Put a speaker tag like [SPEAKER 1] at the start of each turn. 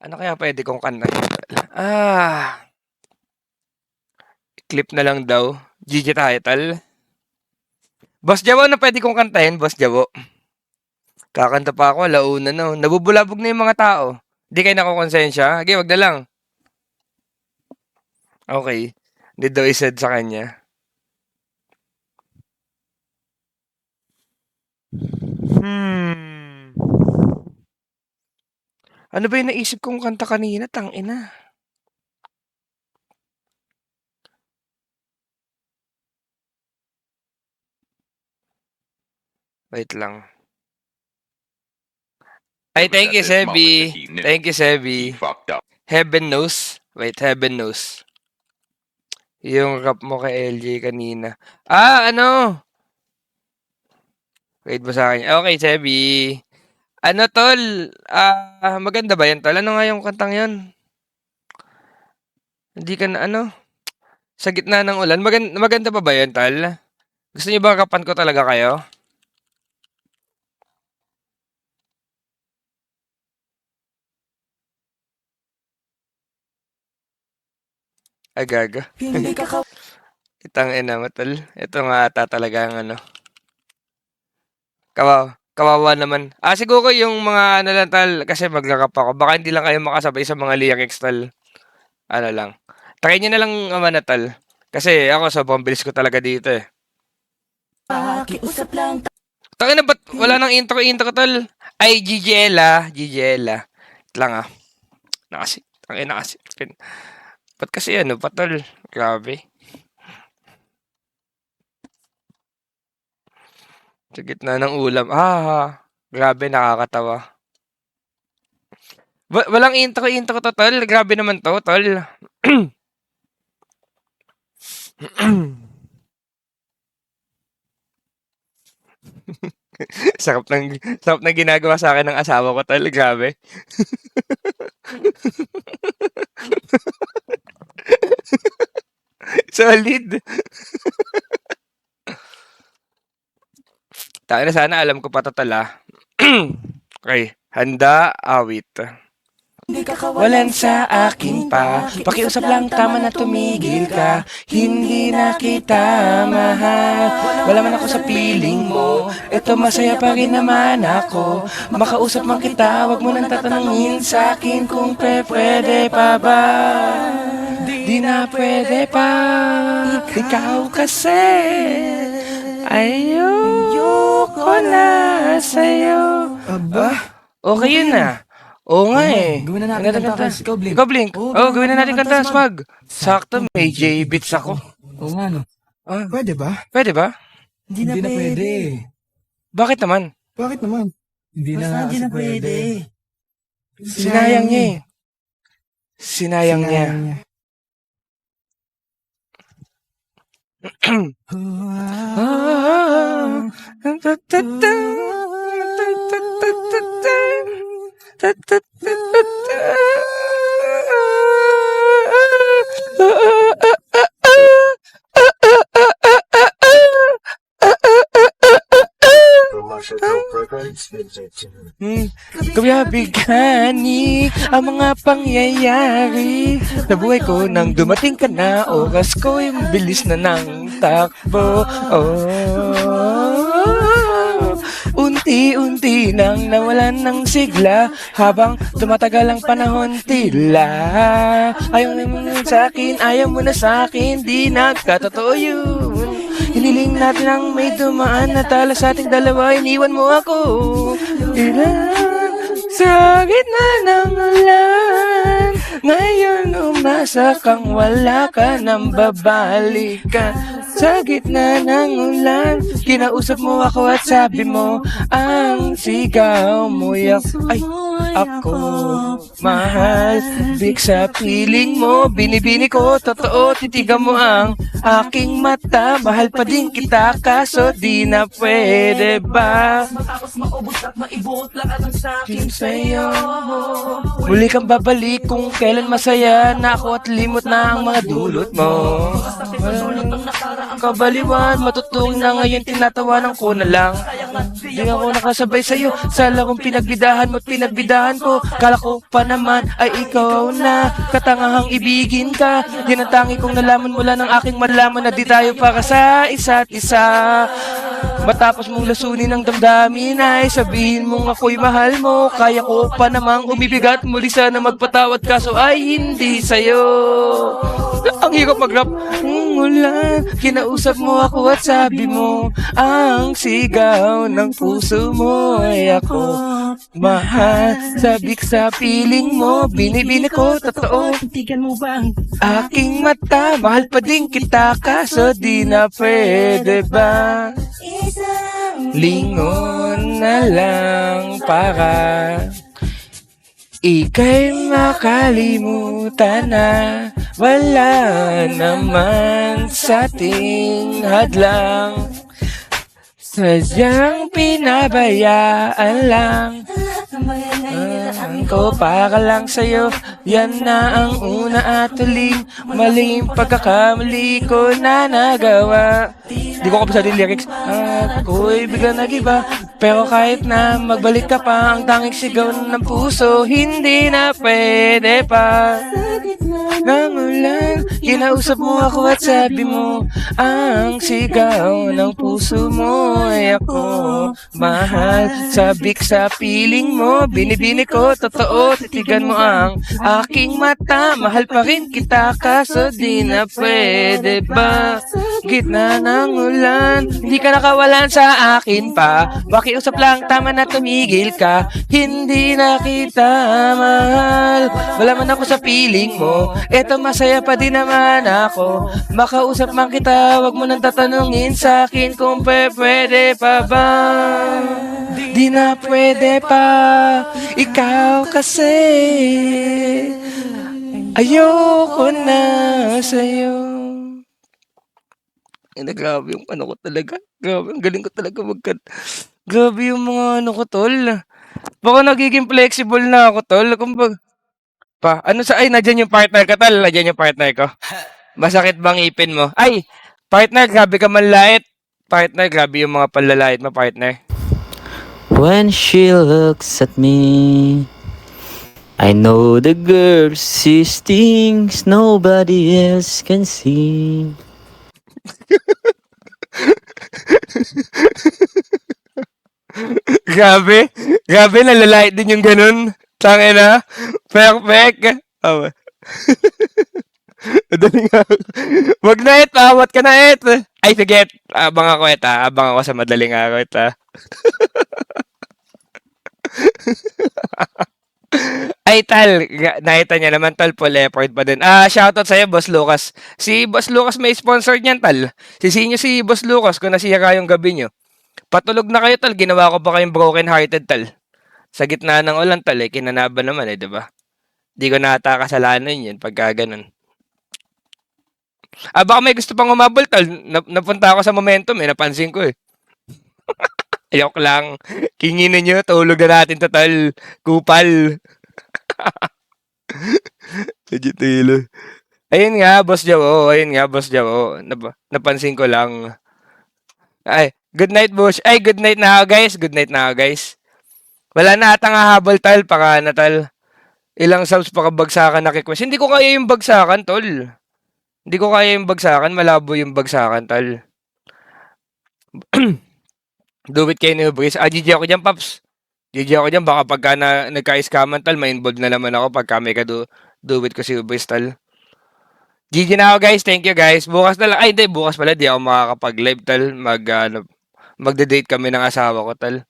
[SPEAKER 1] Ano kaya pwede kong kantahin? Clip na lang daw. GG title. Boss Jawo, ano pwede kong kantahin, Boss Jawo? Kakanta pa ako, alauna no. Nabubulabog na yung mga tao. Di kayo nakukonsensya? Okay, wag na lang. Okay. Hindi daw isad sa kanya. Ano ba yung naisip kong kanta kanina? Tangina. Wait lang. Ay, thank you, Sebi. Thank you, Sebi. Heaven knows. Wait, heaven knows. Yung rap mo kay LJ kanina. Ano? Wait ba sa akin? Okay, Sebi. Ano, tol? Maganda ba yan, tol? Ano nga yung kantang yun? Hindi ka na, ano? Sa gitna ng ulan. Maganda pa ba yun, tol? Gusto niyo ba kapan ko talaga kayo? Agaga. Itang ina mo, tol. Ito nga ata talaga ang ano. Kawawa naman. Siguro yung mga ano lang, tol, kasi maglakap ako. Baka hindi lang kayo makasabay sa mga lyrics, tol. Ano lang. Try nyo na lang naman na, tol. Kasi ako, sobrang bilis ko talaga dito eh.
[SPEAKER 2] Pakiusap lang.
[SPEAKER 1] Taka na, ba't wala nang intro, tol? Ay, GGL. Ito lang Nakasi. Ba't kasi ano, patol? Grabe. Sa gitna ng ulam. Grabe, nakakatawa. Walang intro to, tol. Grabe naman to, tol. sarap ng ginagawa sa akin ng asawa ko, tol. Grabe. Solid. Tayo na sana, alam ko pa to, tol. Okay. Handa, awit. Walan sa akin pa, pakiusap lang, tama na tumigil ka. Hindi na kita mahal, wala man ako sa piling mo. Eto masaya pa rin naman ako, makausap man kita, wag mo nang tatanungin sa akin kung pwede pa ba. Di na pwede pa, ikaw kasi ayoko na sa'yo. Okay yun na. Oo nga eh.
[SPEAKER 2] Gawin na natin kanta. Ikaw, Blink.
[SPEAKER 1] Ikaw, Blink. Gawin na natin kanta, Smag. Sakto, may J-beats ako.
[SPEAKER 2] Oo nga, no. Pwede ba?
[SPEAKER 1] Pwede ba?
[SPEAKER 2] Hindi na pwede.
[SPEAKER 1] Bakit naman?
[SPEAKER 2] Bakit naman? Hindi na pwede.
[SPEAKER 1] Sinayang niya eh. Sinayang niya. Kabiyabigani ang mga pangyayari na buhay ko nang dumating ka na. Oras ko yung bilis na ng takbo. Unti-unti nang nawalan ng sigla habang tumatagal ang panahon tila. Ayaw mo na sa akin, ayaw mo na sa akin, di nagkatotoo yun. Hiniling natin ang may dumaan na tala sa ating dalawa, iniwan mo ako. Ilan sa gitna ng ulan, ngayon umasa kang wala ka nang babalikan. Sa gitna ng ulan, kinausap mo ako at sabi mo, ang sigaw mo ay ako mahal. Big sa piling mo, binibini ko, totoo, titigan mo ang aking mata. Mahal pa din kita, kaso di na pwede ba?
[SPEAKER 2] Matapos maubos at maibot lahat ang sakin
[SPEAKER 1] Sa'yo, muli kang babalik kung kailan masaya na ako at limot na ang mga dulot mo. Kabaliwan, matutong na ngayon, tinatawanan ko na lang. Di ako nakasabay sa'yo sa larong pinagbidahan mo't pinagbidahan ko. Kala ko pa naman ay ikaw na katangahang ibigin ka. Yan ang tangi kong nalaman mula ng aking malaman na di tayo para sa isa't isa. Matapos mong lasunin ang damdamin ay sabihin mong ako'y mahal mo. Kaya ko pa namang umibigat muli sana magpatawad kaso ay hindi sa'yo. Ang hirap mag-rap. Ulan, kinausap mo ako at sabi mo ang sigaw ng puso mo ay ako mahal. Sabik sa piling mo, binibini ko totoo.
[SPEAKER 2] Titigan mo ba ang
[SPEAKER 1] Aking mata, mahal pa din kita kaso di na pwede ba? Lingon na lang para ika'y makalimutan na. Wala naman sa ating hadlang, sadyang pinabayaan lang. Ang ko para lang sa'yo, yan na ang una at huling maling pagkakamali ko na nagawa. Di ko kapasado yung lyrics. Ako'y biglang nag-iba, pero kahit na magbalik ka pa, ang tanging sigaw ng puso, hindi na pwede pa. Nang ulan, kinausap mo ako at sabi mo ang sigaw ng puso mo ay ako mahal. Sabik sa piling mo, binibini ko totoo. Titigan mo ang aking mata, mahal pa rin kita kaso di na pwede ba? Gitna ng ulan, hindi ka nakawalan sa akin pa. Makiusap lang, tama na tumigil ka. Hindi na kita mahal, wala man ako sa piling mo. Eto masaya pa din naman ako. Makausap man kita, wag mo nang tatanungin sa akin kung pwede pa ba. Di na pwede pa, ikaw kasi ayoko na sa'yo. Grabe yung ano ko talaga. Grabe, ang galing ko talaga Grabe yung mga ano ko, tol. Baka nagiging flexible na ako, tol. Kumbaga, nandiyan yung partner ka, tol. Nandiyan yung partner ko. Masakit bang ipin mo? Ay, partner, grabe ka manlait. Partner, grabe yung mga panlalait mo, partner.
[SPEAKER 3] When she looks at me, I know the girl sees things nobody else can see.
[SPEAKER 1] Grabe. Grabe, nalalait din yung ganun. Tangina. Perfect. Oh. Dali nga. Wag na it, awat ka na it. Ay, sige. Abang ako it, ha. Abang ako sa madaling araw it, ha. Ay, tal. Nakita niya naman, tal. Full effort pa din. Shoutout sa'yo, Boss Lucas. Si Boss Lucas may sponsor niyan, tal. Sisihin niyo si Boss Lucas kung nasira yung gabi niyo. Patulog na kayo, tal. Ginawa ko pa kayong broken-hearted, tal. Sa gitna ng ulan, tal. Kinanaban naman, di ba? Di ko nata kasalanan yun pagka ganun. Baka may gusto pang umabol, tal. Napunta ako sa momentum, napansin ko, Ayok lang. Kinginin nyo, tulog na natin, total. Kupal. Legit, ayun nga, Boss Joe. Ayun nga, Boss Joe. Napansin ko lang. Ay, good night, Boss. Ay, good night na ako, guys. Good night na ako, guys. Wala na atang hahabol, tal. Paka na, tal. Ilang subs pa kabagsakan na request. Hindi ko kaya yung bagsakan, tol. Hindi ko kaya yung bagsakan. Malabo yung bagsakan, tal. Do it kayo ni Hubris. GG ako dyan, Paps. GG ako dyan. Baka pagka nagka-scaman, tal, ma-involved na naman ako pagka may do it ko si Hubris, tal. GG na ako, guys. Thank you, guys. Bukas na lang. Ay, hindi. Bukas pala. Di ako makakapag-live, tal. Magde-date kami ng asawa ko, tal.